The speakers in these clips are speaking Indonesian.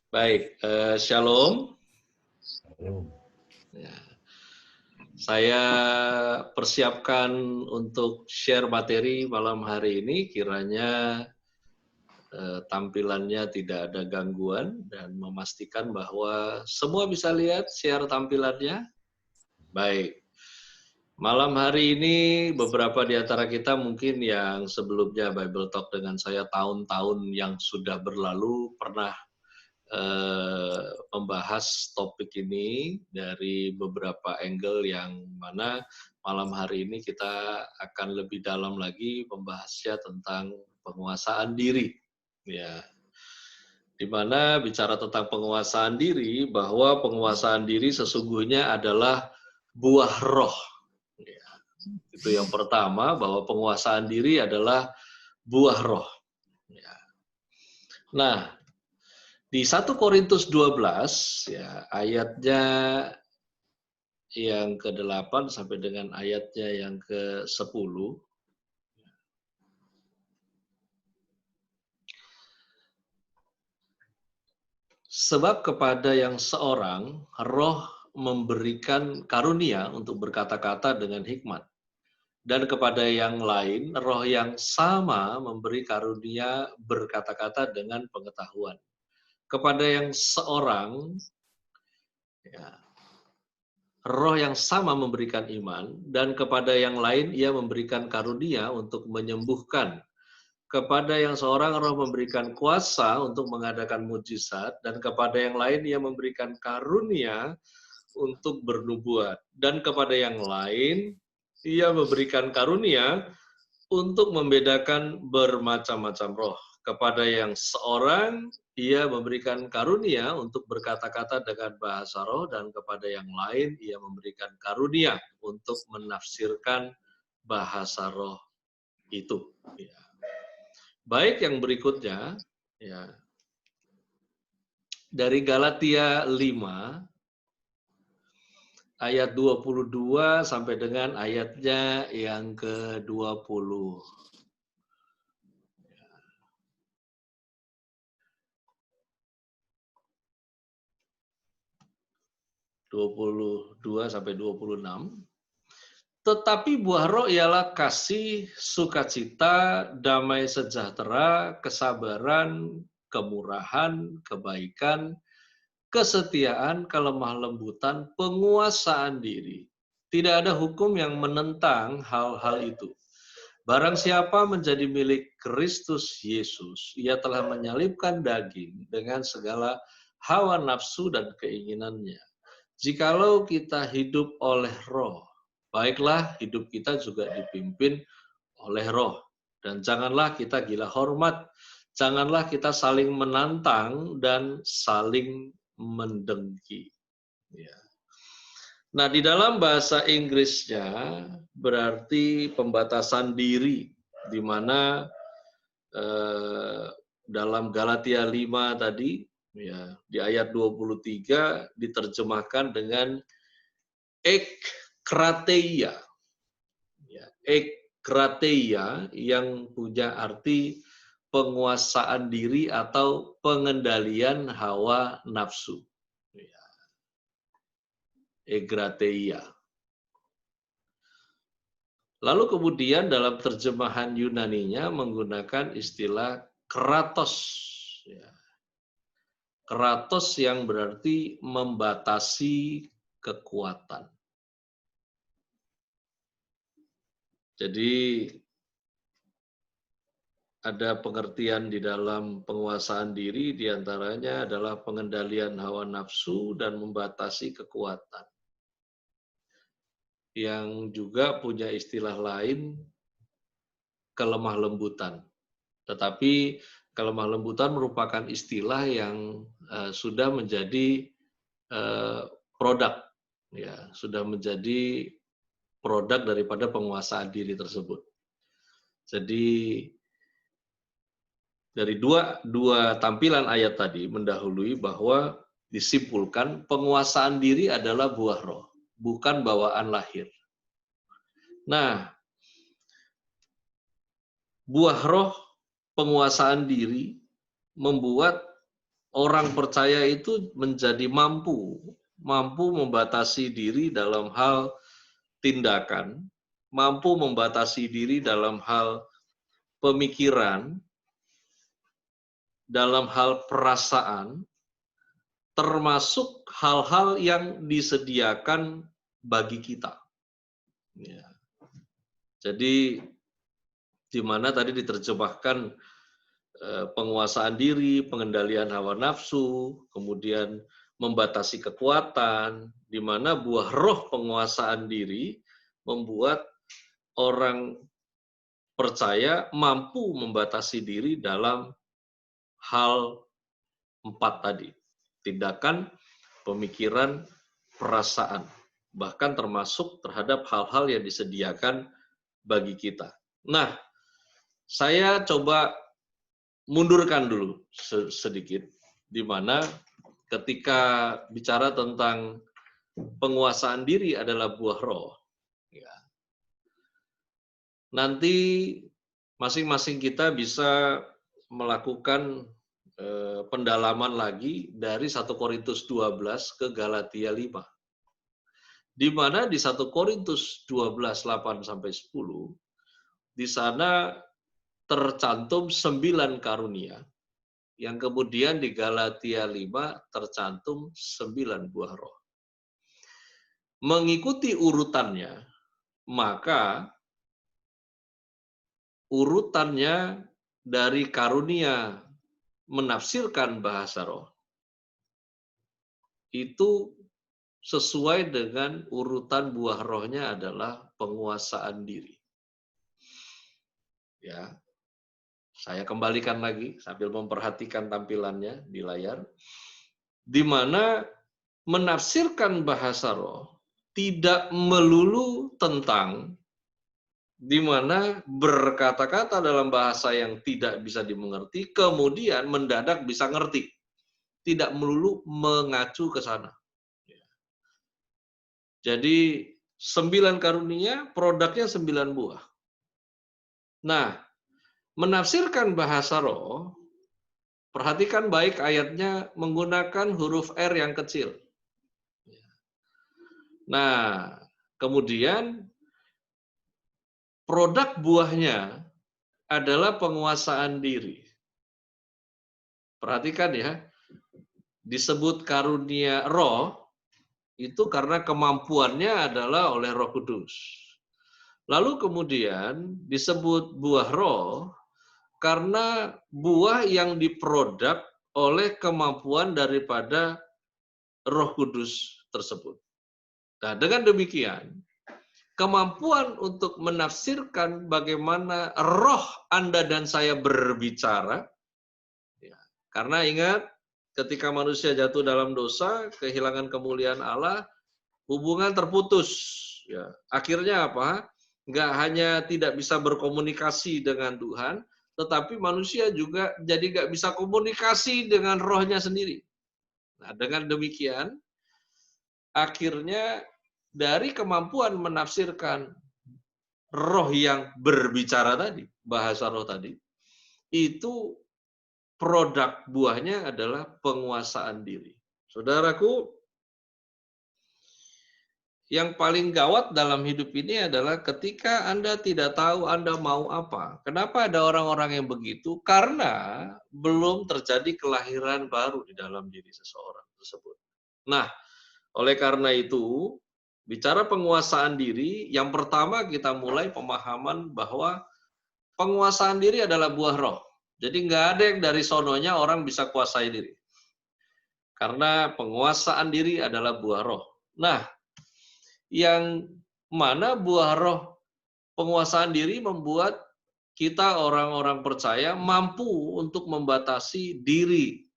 Baik, Shalom. Ya, saya persiapkan untuk share materi malam hari ini, kiranya tampilannya tidak ada gangguan dan memastikan bahwa semua bisa lihat share tampilannya. Baik, malam hari ini beberapa di antara kita mungkin yang sebelumnya Bible Talk dengan saya tahun-tahun yang sudah berlalu pernah membahas topik ini dari beberapa angle yang mana malam hari ini kita akan lebih dalam lagi membahasnya tentang penguasaan diri. Ya, di mana bicara tentang penguasaan diri, bahwa penguasaan diri sesungguhnya adalah buah roh. Ya, itu yang pertama, bahwa penguasaan diri adalah buah roh. Ya. Nah, di 1 Korintus 12 ya, ayatnya yang ke-8 sampai dengan ayatnya yang ke-10. Sebab kepada yang seorang roh memberikan karunia untuk berkata-kata dengan hikmat, dan kepada yang lain roh yang sama memberi karunia berkata-kata dengan pengetahuan. Kepada yang seorang ya, roh yang sama memberikan iman, dan kepada yang lain ia memberikan karunia untuk menyembuhkan. Kepada yang seorang roh memberikan kuasa untuk mengadakan mujizat, dan kepada yang lain ia memberikan karunia untuk bernubuat. Dan kepada yang lain ia memberikan karunia untuk membedakan bermacam-macam roh. Kepada yang seorang ia memberikan karunia untuk berkata-kata dengan bahasa roh, dan kepada yang lain ia memberikan karunia untuk menafsirkan bahasa roh itu. Ya. Baik, yang berikutnya ya, dari Galatia 5 ayat 22 sampai dengan ayatnya yang ke-20. 22 sampai 26. Tetapi buah roh ialah kasih, sukacita, damai sejahtera, kesabaran, kemurahan, kebaikan, kesetiaan, kelemah lembutan, penguasaan diri. Tidak ada hukum yang menentang hal-hal itu. Barang siapa menjadi milik Kristus Yesus, ia telah menyalibkan daging dengan segala hawa nafsu dan keinginannya. Jikalau kita hidup oleh roh, baiklah hidup kita juga dipimpin oleh roh. Dan janganlah kita gila hormat, janganlah kita saling menantang dan saling mendengki. Ya. Nah, di dalam bahasa Inggrisnya berarti pembatasan diri, di mana dalam Galatia 5 tadi, ya, di ayat 23 diterjemahkan dengan ekkrateia. Ya, ekkrateia yang punya arti penguasaan diri atau pengendalian hawa nafsu. Ya, ekkrateia. Lalu kemudian dalam terjemahan Yunaninya menggunakan istilah kratos. Ya. Kratos yang berarti membatasi kekuatan. Jadi ada pengertian di dalam penguasaan diri, diantaranya adalah pengendalian hawa nafsu dan membatasi kekuatan. Yang juga punya istilah lain, kelemah lembutan. Tetapi kelemah lembutan merupakan istilah yang sudah menjadi produk, ya, sudah menjadi produk daripada penguasaan diri tersebut. Jadi dari dua tampilan ayat tadi mendahului bahwa disimpulkan penguasaan diri adalah buah roh, bukan bawaan lahir. Nah, buah roh penguasaan diri membuat orang percaya itu menjadi mampu membatasi diri dalam hal tindakan, mampu membatasi diri dalam hal pemikiran, dalam hal perasaan, termasuk hal-hal yang disediakan bagi kita. Ya. Jadi di mana tadi diterjemahkan penguasaan diri, pengendalian hawa nafsu, kemudian membatasi kekuatan, di mana buah roh penguasaan diri membuat orang percaya mampu membatasi diri dalam hal 4 tadi. Tindakan, pemikiran, perasaan. Bahkan termasuk terhadap hal-hal yang disediakan bagi kita. Nah, saya coba mundurkan dulu sedikit, di mana ketika bicara tentang penguasaan diri adalah buah roh, ya, nanti masing-masing kita bisa melakukan pendalaman lagi dari 1 Korintus 12 ke Galatia 5. Di mana di 1 Korintus 12, 8-10, di sana tercantum 9 karunia, yang kemudian di Galatia 5 tercantum 9 buah roh. Mengikuti urutannya, maka urutannya dari karunia menafsirkan bahasa roh itu sesuai dengan urutan buah rohnya adalah penguasaan diri. Ya, saya kembalikan lagi sambil memperhatikan tampilannya di layar, di mana menafsirkan bahasa roh tidak melulu tentang di mana berkata-kata dalam bahasa yang tidak bisa dimengerti, kemudian mendadak bisa ngerti. Tidak melulu mengacu ke sana. Jadi 9 karunia, produknya 9 buah. Nah, menafsirkan bahasa roh, perhatikan baik ayatnya menggunakan huruf R yang kecil. Nah, kemudian produk buahnya adalah penguasaan diri. Perhatikan ya, disebut karunia roh, itu karena kemampuannya adalah oleh Roh Kudus. Lalu kemudian disebut buah roh, karena buah yang diproduk oleh kemampuan daripada Roh Kudus tersebut. Nah, dengan demikian, kemampuan untuk menafsirkan bagaimana roh Anda dan saya berbicara, ya, karena ingat, ketika manusia jatuh dalam dosa, kehilangan kemuliaan Allah, hubungan terputus. Ya. Akhirnya apa? Nggak hanya tidak bisa berkomunikasi dengan Tuhan, tetapi manusia juga jadi nggak bisa komunikasi dengan rohnya sendiri. Nah, dengan demikian, akhirnya dari kemampuan menafsirkan roh yang berbicara tadi, bahasa roh tadi, itu produk buahnya adalah penguasaan diri. Saudaraku, yang paling gawat dalam hidup ini adalah ketika Anda tidak tahu Anda mau apa. Kenapa ada orang-orang yang begitu? Karena belum terjadi kelahiran baru di dalam diri seseorang tersebut. Nah, oleh karena itu, bicara penguasaan diri, yang pertama kita mulai pemahaman bahwa penguasaan diri adalah buah roh. Jadi nggak ada yang dari sononya orang bisa kuasai diri. Karena penguasaan diri adalah buah roh. Nah, yang mana buah roh penguasaan diri membuat kita orang-orang percaya mampu untuk membatasi diri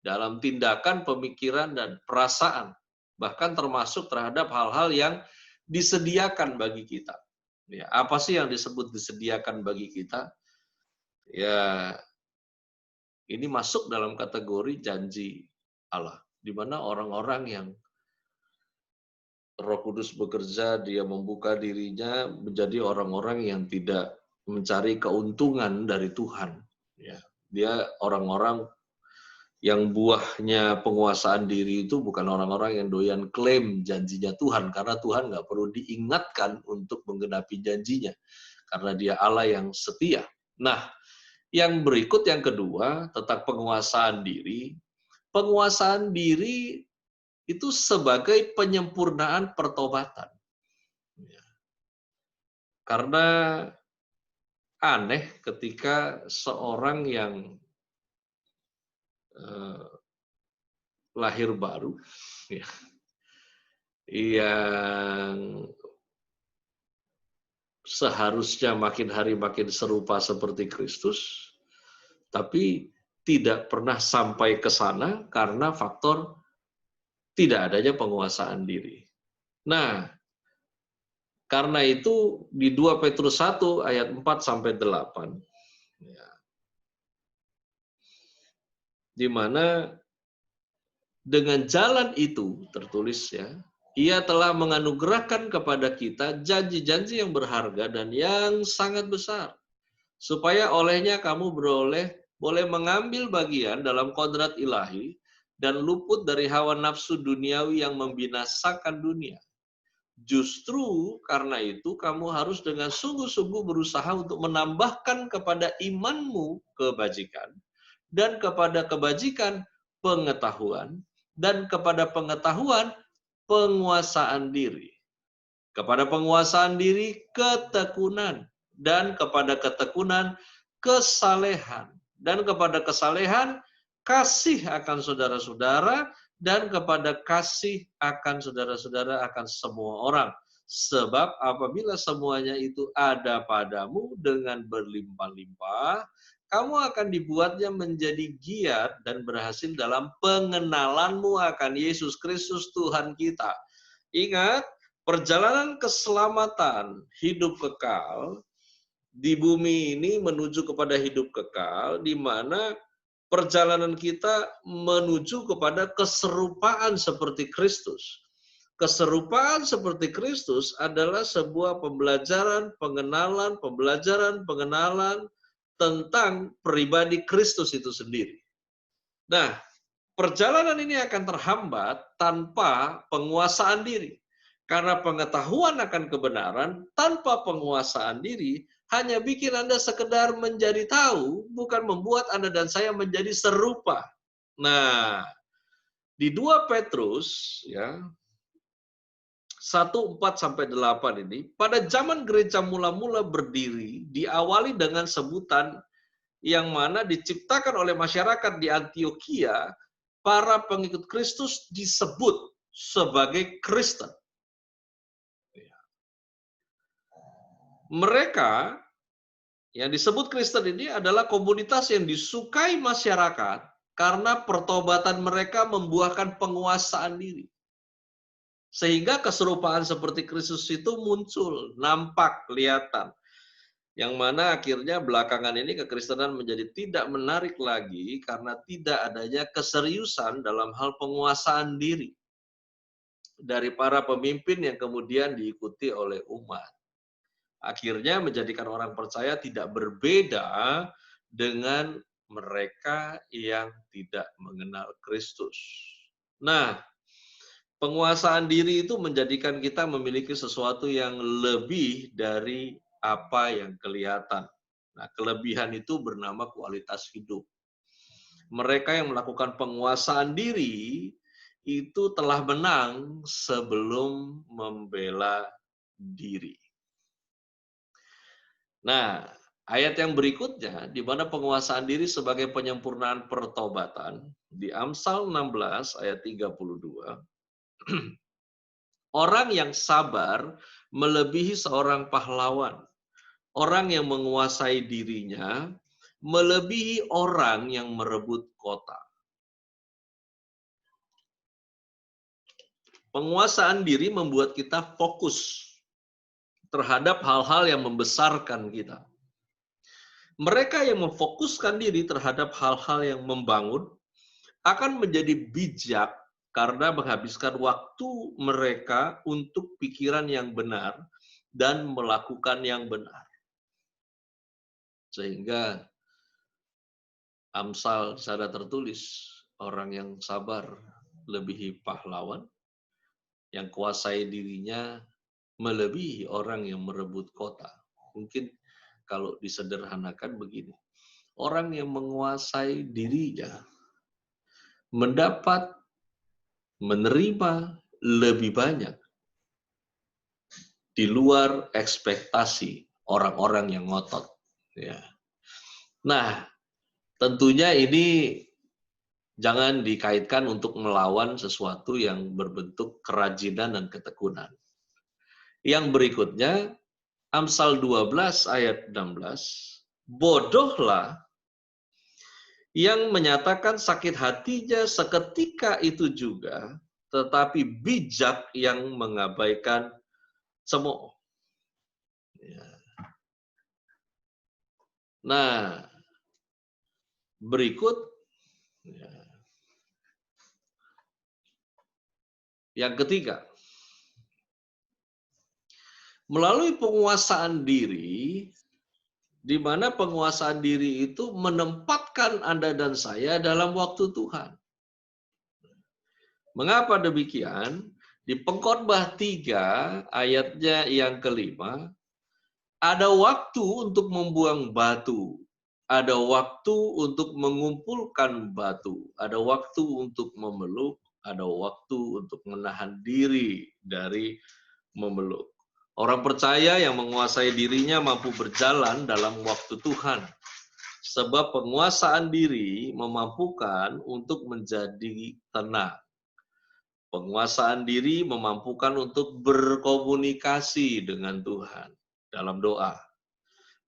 dalam tindakan, pemikiran, dan perasaan. Bahkan termasuk terhadap hal-hal yang disediakan bagi kita. Ya, apa sih yang disebut disediakan bagi kita? Ya, ini masuk dalam kategori janji Allah, di mana orang-orang yang Roh Kudus bekerja, dia membuka dirinya menjadi orang-orang yang tidak mencari keuntungan dari Tuhan. Ya, dia orang-orang Yang buahnya penguasaan diri itu bukan orang-orang yang doyan klaim janjinya Tuhan, karena Tuhan nggak perlu diingatkan untuk menggenapi janjinya, karena Dia Allah yang setia. Nah, yang berikut yang kedua tentang penguasaan diri. Penguasaan diri itu sebagai penyempurnaan pertobatan. Karena aneh ketika seorang yang lahir baru, ya, yang seharusnya makin hari makin serupa seperti Kristus, tapi tidak pernah sampai ke sana karena faktor tidak adanya penguasaan diri. Nah, karena itu di 2 Petrus 1 ayat 4 sampai 8, ya, di mana dengan jalan itu tertulis, ya, Ia telah menganugerahkan kepada kita janji-janji yang berharga dan yang sangat besar, supaya olehnya kamu boleh mengambil bagian dalam kodrat ilahi dan luput dari hawa nafsu duniawi yang membinasakan dunia. Justru karena itu kamu harus dengan sungguh-sungguh berusaha untuk menambahkan kepada imanmu kebajikan, dan kepada kebajikan pengetahuan, dan kepada pengetahuan penguasaan diri. Kepada penguasaan diri ketekunan, dan kepada ketekunan kesalehan, dan kepada kesalehan kasih akan saudara-saudara, dan kepada kasih akan saudara-saudara akan semua orang. Sebab apabila semuanya itu ada padamu dengan berlimpah-limpah, kamu akan dibuatnya menjadi giat dan berhasil dalam pengenalanmu akan Yesus Kristus Tuhan kita. Ingat, perjalanan keselamatan hidup kekal di bumi ini menuju kepada hidup kekal, di mana perjalanan kita menuju kepada keserupaan seperti Kristus. Keserupaan seperti Kristus adalah sebuah pembelajaran, pengenalan tentang pribadi Kristus itu sendiri. Nah, perjalanan ini akan terhambat tanpa penguasaan diri. Karena pengetahuan akan kebenaran tanpa penguasaan diri hanya bikin Anda sekedar menjadi tahu, bukan membuat Anda dan saya menjadi serupa. Nah, di 2 Petrus, ya, 1:4-8 ini, pada zaman gereja mula-mula berdiri, diawali dengan sebutan yang mana diciptakan oleh masyarakat di Antioquia, para pengikut Kristus disebut sebagai Kristen. Mereka yang disebut Kristen ini adalah komunitas yang disukai masyarakat karena pertobatan mereka membuahkan penguasaan diri. Sehingga keserupaan seperti Kristus itu muncul, nampak, kelihatan. Yang mana akhirnya belakangan ini kekristenan menjadi tidak menarik lagi karena tidak adanya keseriusan dalam hal penguasaan diri dari para pemimpin yang kemudian diikuti oleh umat. Akhirnya menjadikan orang percaya tidak berbeda dengan mereka yang tidak mengenal Kristus. Nah, penguasaan diri itu menjadikan kita memiliki sesuatu yang lebih dari apa yang kelihatan. Nah, kelebihan itu bernama kualitas hidup. Mereka yang melakukan penguasaan diri itu telah menang sebelum membela diri. Nah, ayat yang berikutnya, di mana penguasaan diri sebagai penyempurnaan pertobatan, di Amsal 16 ayat 32, orang yang sabar melebihi seorang pahlawan. Orang yang menguasai dirinya melebihi orang yang merebut kota. Penguasaan diri membuat kita fokus terhadap hal-hal yang membesarkan kita. Mereka yang memfokuskan diri terhadap hal-hal yang membangun akan menjadi bijak karena menghabiskan waktu mereka untuk pikiran yang benar dan melakukan yang benar. Sehingga Amsal sana tertulis, orang yang sabar melebihi pahlawan, yang kuasai dirinya melebihi orang yang merebut kota. Mungkin kalau disederhanakan begini, orang yang menguasai dirinya mendapat menerima lebih banyak di luar ekspektasi orang-orang yang ngotot. Ya. Nah, tentunya ini jangan dikaitkan untuk melawan sesuatu yang berbentuk kerajinan dan ketekunan. Yang berikutnya, Amsal 12 ayat 16, bodohlah yang menyatakan sakit hatinya seketika itu juga, tetapi bijak yang mengabaikan cemooh. Ya. Nah, berikut ya, yang ketiga, melalui penguasaan diri, di mana penguasaan diri itu menempatkan Anda dan saya dalam waktu Tuhan. Mengapa demikian? Di Pengkhotbah 3 ayatnya yang kelima, ada waktu untuk membuang batu, ada waktu untuk mengumpulkan batu, ada waktu untuk memeluk, ada waktu untuk menahan diri dari memeluk. Orang percaya yang menguasai dirinya mampu berjalan dalam waktu Tuhan. Sebab penguasaan diri memampukan untuk menjadi tenang. Penguasaan diri memampukan untuk berkomunikasi dengan Tuhan dalam doa.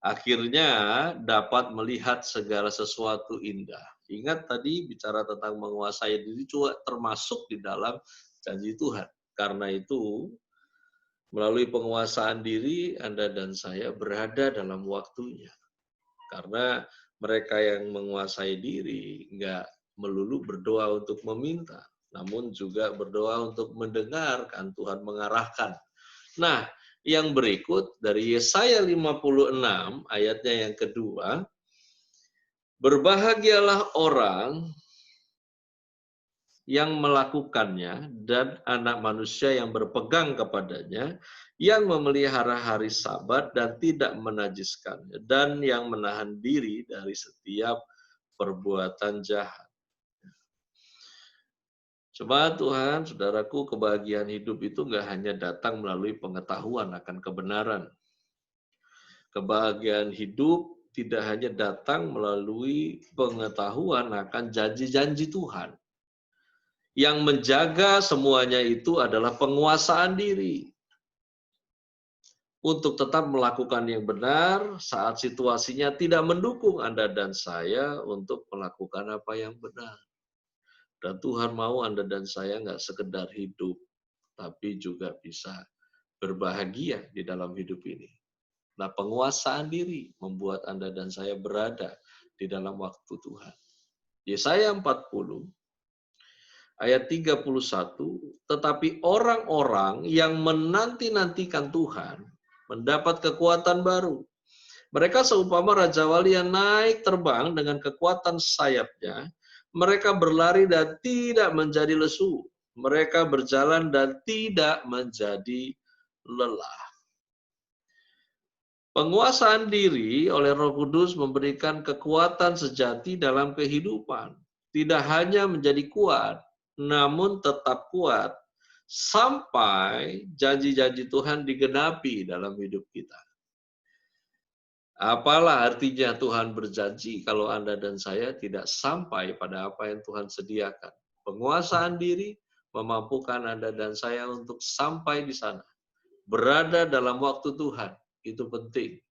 Akhirnya dapat melihat segala sesuatu indah. Ingat tadi bicara tentang menguasai diri juga termasuk di dalam janji Tuhan. Karena itu, melalui penguasaan diri, Anda dan saya berada dalam waktunya. Karena mereka yang menguasai diri nggak melulu berdoa untuk meminta, namun juga berdoa untuk mendengarkan Tuhan mengarahkan. Nah, yang berikut dari Yesaya 56 ayatnya yang kedua, berbahagialah orang yang melakukannya dan anak manusia yang berpegang kepadanya, yang memelihara hari Sabat dan tidak menajiskannya, dan yang menahan diri dari setiap perbuatan jahat. Coba Tuhan, saudaraku, kebahagiaan hidup itu nggak hanya datang melalui pengetahuan akan kebenaran. Kebahagiaan hidup tidak hanya datang melalui pengetahuan akan janji-janji Tuhan. Yang menjaga semuanya itu adalah penguasaan diri. Untuk tetap melakukan yang benar saat situasinya tidak mendukung Anda dan saya untuk melakukan apa yang benar. Dan Tuhan mau Anda dan saya nggak sekedar hidup, tapi juga bisa berbahagia di dalam hidup ini. Nah, penguasaan diri membuat Anda dan saya berada di dalam waktu Tuhan. Yesaya 40, ayat 31, tetapi orang-orang yang menanti-nantikan Tuhan mendapat kekuatan baru. Mereka seumpama Raja Wali yang naik terbang dengan kekuatan sayapnya. Mereka berlari dan tidak menjadi lesu. Mereka berjalan dan tidak menjadi lelah. Penguasaan diri oleh Roh Kudus memberikan kekuatan sejati dalam kehidupan. Tidak hanya menjadi kuat, namun tetap kuat sampai janji-janji Tuhan digenapi dalam hidup kita. Apalah artinya Tuhan berjanji kalau Anda dan saya tidak sampai pada apa yang Tuhan sediakan. Penguasaan diri memampukan Anda dan saya untuk sampai di sana. Berada dalam waktu Tuhan, itu penting.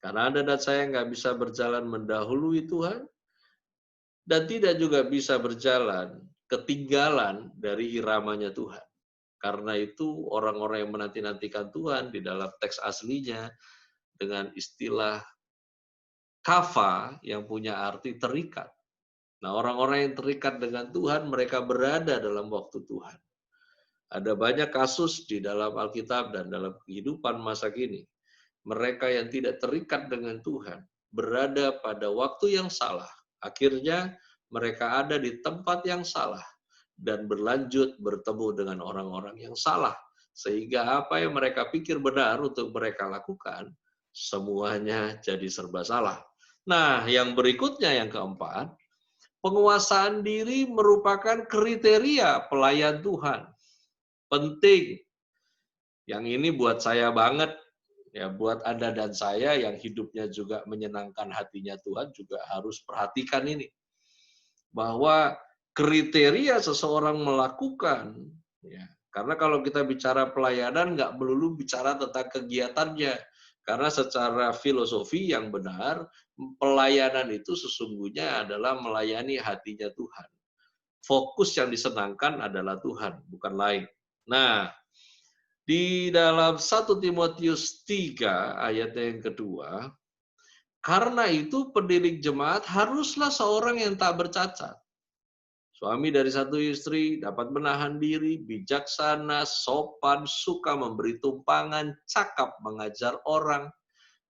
Karena Anda dan saya nggak bisa berjalan mendahului Tuhan, dan tidak juga bisa berjalan ketinggalan dari iramanya Tuhan. Karena itu orang-orang yang menanti-nantikan Tuhan di dalam teks aslinya dengan istilah kafa yang punya arti terikat. Nah, orang-orang yang terikat dengan Tuhan, mereka berada dalam waktu Tuhan. Ada banyak kasus di dalam Alkitab dan dalam kehidupan masa kini. Mereka yang tidak terikat dengan Tuhan berada pada waktu yang salah. Akhirnya mereka ada di tempat yang salah dan berlanjut bertemu dengan orang-orang yang salah. Sehingga apa yang mereka pikir benar untuk mereka lakukan, semuanya jadi serba salah. Nah, yang berikutnya yang keempat, penguasaan diri merupakan kriteria pelayan Tuhan. Penting. Yang ini buat saya banget, ya buat Anda dan saya yang hidupnya juga menyenangkan hatinya Tuhan juga harus perhatikan ini. Bahwa kriteria seseorang melakukan, ya, karena kalau kita bicara pelayanan nggak melulu bicara tentang kegiatannya, karena secara filosofi yang benar, pelayanan itu sesungguhnya adalah melayani hatinya Tuhan. Fokus yang disenangkan adalah Tuhan, bukan lain. Nah, di dalam 1 Timotius 3 ayat yang kedua, karena itu pendidik jemaat haruslah seorang yang tak bercacat. Suami dari satu istri dapat menahan diri, bijaksana, sopan, suka memberi tumpangan, cakap mengajar orang.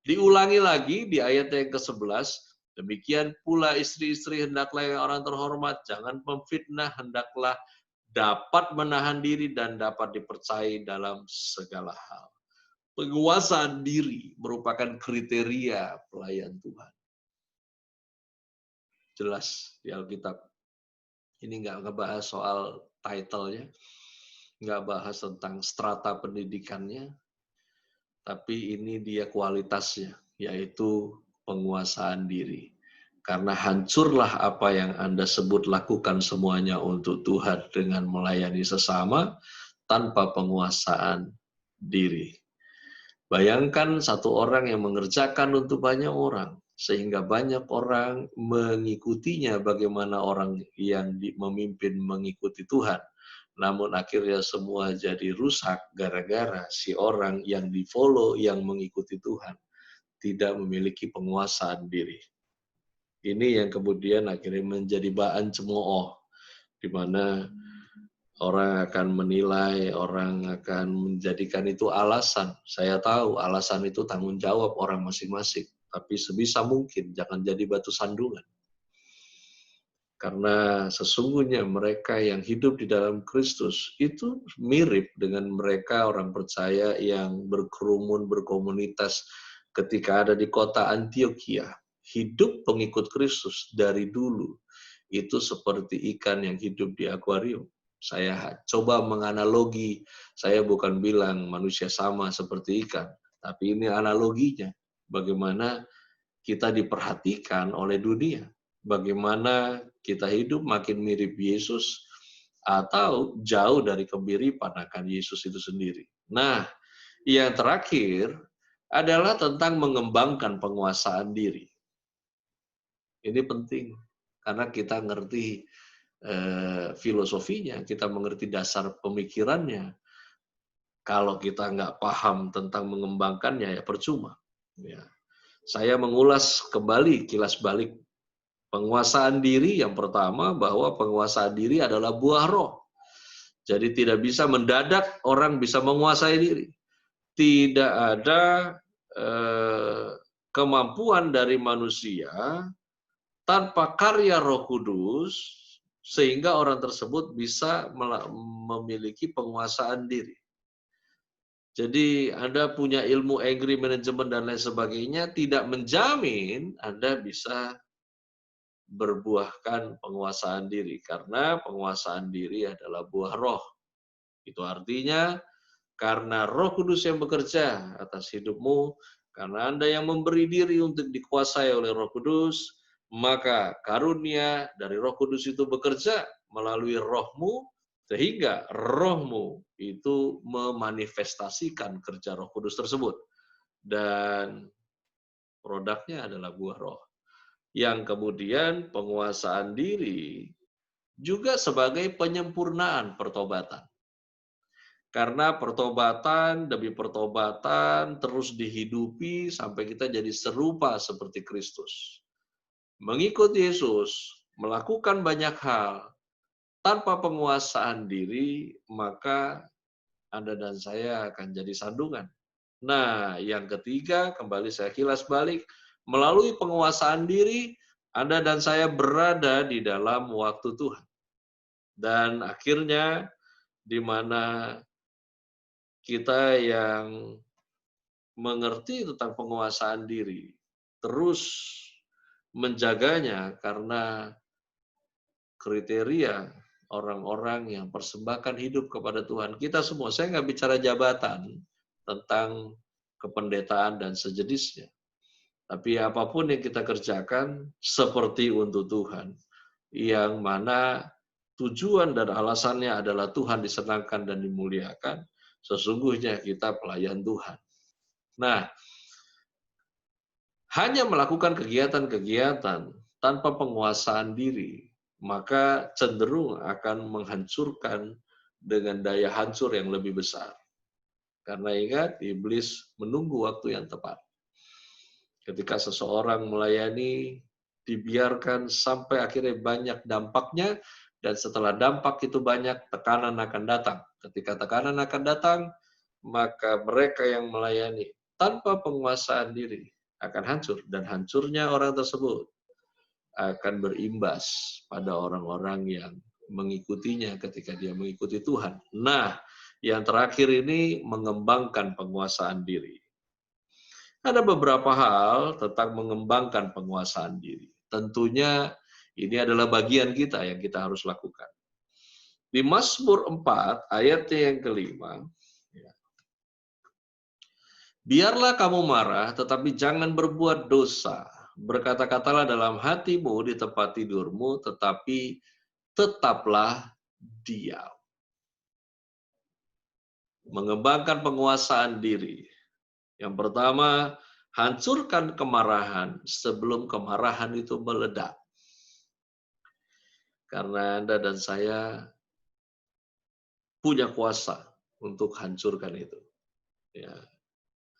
Diulangi lagi di ayat yang ke-11, demikian pula istri-istri hendaklah yang orang terhormat, jangan memfitnah, hendaklah dapat menahan diri dan dapat dipercayai dalam segala hal. Penguasaan diri merupakan kriteria pelayan Tuhan. Jelas di Alkitab. Ini nggak ngebahas soal title-nya, nggak bahas tentang strata pendidikannya, tapi ini dia kualitasnya, yaitu penguasaan diri. Karena hancurlah apa yang Anda sebut lakukan semuanya untuk Tuhan dengan melayani sesama tanpa penguasaan diri. Bayangkan satu orang yang mengerjakan untuk banyak orang, sehingga banyak orang mengikutinya bagaimana orang yang memimpin mengikuti Tuhan. Namun akhirnya semua jadi rusak gara-gara si orang yang di-follow, yang mengikuti Tuhan, tidak memiliki penguasaan diri. Ini yang kemudian akhirnya menjadi bahan cemooh, di mana orang akan menilai, orang akan menjadikan itu alasan. Saya tahu alasan itu tanggung jawab orang masing-masing, tapi sebisa mungkin jangan jadi batu sandungan. Karena sesungguhnya mereka yang hidup di dalam Kristus itu mirip dengan mereka orang percaya yang berkerumun, berkomunitas ketika ada di kota Antioquia. Hidup pengikut Kristus dari dulu itu seperti ikan yang hidup di akuarium. Saya coba menganalogi, saya bukan bilang manusia sama seperti ikan, tapi ini analoginya. Bagaimana kita diperhatikan oleh dunia. Bagaimana kita hidup makin mirip Yesus atau jauh dari kemiripan akan Yesus itu sendiri. Nah, yang terakhir adalah tentang mengembangkan penguasaan diri. Ini penting, karena kita ngerti filosofinya, kita mengerti dasar pemikirannya. Kalau kita nggak paham tentang mengembangkannya, ya percuma. Ya. Saya mengulas kembali, kilas balik penguasaan diri. Yang pertama, bahwa penguasaan diri adalah buah roh. Jadi tidak bisa mendadak orang bisa menguasai diri. Tidak ada kemampuan dari manusia tanpa karya Roh Kudus, sehingga orang tersebut bisa memiliki penguasaan diri. Jadi Anda punya ilmu agri management dan lain sebagainya, tidak menjamin Anda bisa berbuahkan penguasaan diri. Karena penguasaan diri adalah buah roh. Itu artinya, karena Roh Kudus yang bekerja atas hidupmu, karena Anda yang memberi diri untuk dikuasai oleh Roh Kudus, maka karunia dari Roh Kudus itu bekerja melalui rohmu, sehingga rohmu itu memanifestasikan kerja Roh Kudus tersebut. Dan produknya adalah buah roh. Yang kemudian penguasaan diri juga sebagai penyempurnaan pertobatan. Karena pertobatan demi pertobatan terus dihidupi sampai kita jadi serupa seperti Kristus. Mengikut Yesus, melakukan banyak hal, tanpa penguasaan diri, maka Anda dan saya akan jadi sandungan. Nah, yang ketiga, kembali saya kilas balik, melalui penguasaan diri, Anda dan saya berada di dalam waktu Tuhan. Dan akhirnya di mana kita yang mengerti tentang penguasaan diri, terus menjaganya karena kriteria orang-orang yang persembahkan hidup kepada Tuhan. Kita semua, saya nggak bicara jabatan tentang kependetaan dan sejenisnya. Tapi apapun yang kita kerjakan seperti untuk Tuhan. Yang mana tujuan dan alasannya adalah Tuhan disenangkan dan dimuliakan. Sesungguhnya kita pelayan Tuhan. Nah, hanya melakukan kegiatan-kegiatan tanpa penguasaan diri, maka cenderung akan menghancurkan dengan daya hancur yang lebih besar. Karena ingat, iblis menunggu waktu yang tepat. Ketika seseorang melayani, dibiarkan sampai akhirnya banyak dampaknya, dan setelah dampak itu banyak, tekanan akan datang. Ketika tekanan akan datang, maka mereka yang melayani tanpa penguasaan diri akan hancur, dan hancurnya orang tersebut akan berimbas pada orang-orang yang mengikutinya ketika dia mengikuti Tuhan. Nah, yang terakhir ini mengembangkan penguasaan diri. Ada beberapa hal tentang mengembangkan penguasaan diri. Tentunya ini adalah bagian kita yang kita harus lakukan. Di Mazmur 4 ayatnya yang kelima, biarlah kamu marah, tetapi jangan berbuat dosa. Berkata-katalah dalam hatimu di tempat tidurmu, tetapi tetaplah diam. Mengembangkan penguasaan diri. Yang pertama, hancurkan kemarahan sebelum kemarahan itu meledak. Karena Anda dan saya punya kuasa untuk hancurkan itu. Ya,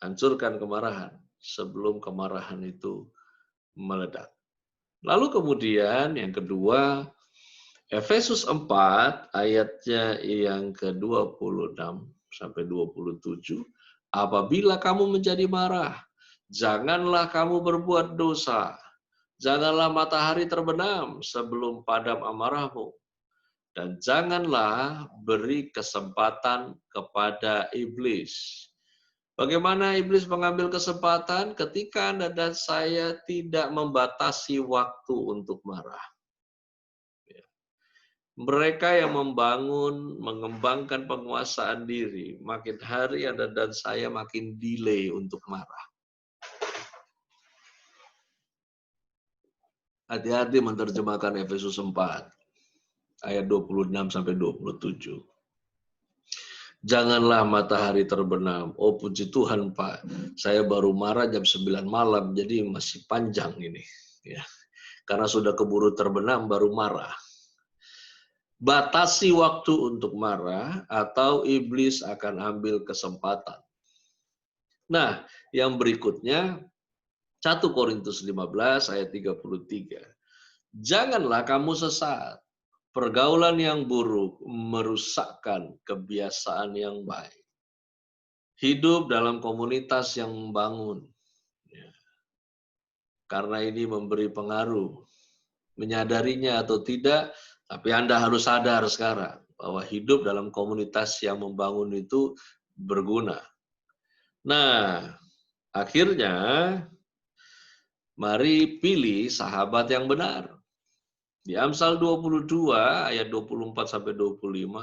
hancurkan kemarahan sebelum kemarahan itu meledak. Lalu kemudian yang kedua, Efesus 4 ayatnya yang ke-26 sampai 27, apabila kamu menjadi marah, janganlah kamu berbuat dosa, janganlah matahari terbenam sebelum padam amarahmu, dan janganlah beri kesempatan kepada iblis. Bagaimana iblis mengambil kesempatan ketika Anda dan saya tidak membatasi waktu untuk marah. Mereka yang membangun, mengembangkan penguasaan diri, makin hari Anda dan saya makin delay untuk marah. Hati-hati menerjemahkan Efesus 4, ayat 26 sampai 27. Janganlah matahari terbenam. Oh puji Tuhan Pak, saya baru marah jam 9 malam, jadi masih panjang ini. Ya. Karena sudah keburu terbenam, baru marah. Batasi waktu untuk marah, atau iblis akan ambil kesempatan. Nah, yang berikutnya, 1 Korintus 15 ayat 33. Janganlah kamu sesat. Pergaulan yang buruk merusakkan kebiasaan yang baik. Hidup dalam komunitas yang membangun. Ya. Karena ini memberi pengaruh. Menyadarinya atau tidak, tapi Anda harus sadar sekarang bahwa hidup dalam komunitas yang membangun itu berguna. Nah, akhirnya mari pilih sahabat yang benar. Di Amsal 22 ayat 24 sampai 25,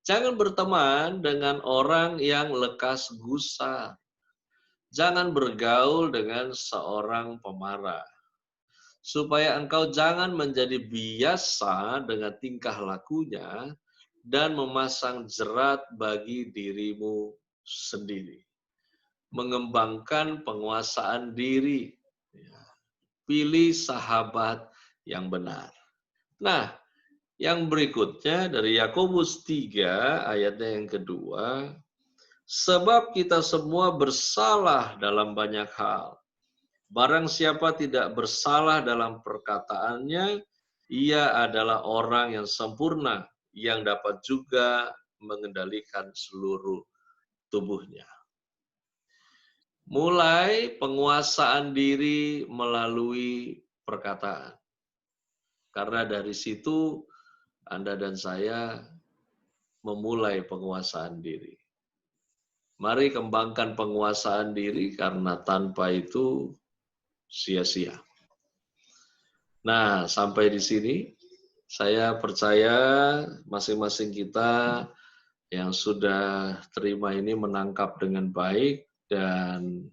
jangan berteman dengan orang yang lekas gusar. Jangan bergaul dengan seorang pemarah. Supaya engkau jangan menjadi biasa dengan tingkah lakunya dan memasang jerat bagi dirimu sendiri. Mengembangkan penguasaan diri. Pilih sahabat yang benar. Nah, yang berikutnya dari Yakobus 3 ayatnya yang kedua, sebab kita semua bersalah dalam banyak hal. Barang siapa tidak bersalah dalam perkataannya, ia adalah orang yang sempurna, yang dapat juga mengendalikan seluruh tubuhnya. Mulai penguasaan diri melalui perkataan. Karena dari situ Anda dan saya memulai penguasaan diri. Mari kembangkan penguasaan diri karena tanpa itu sia-sia. Nah, sampai di sini saya percaya masing-masing kita yang sudah terima ini menangkap dengan baik, dan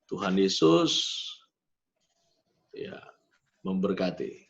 Tuhan Yesus ya memberkati.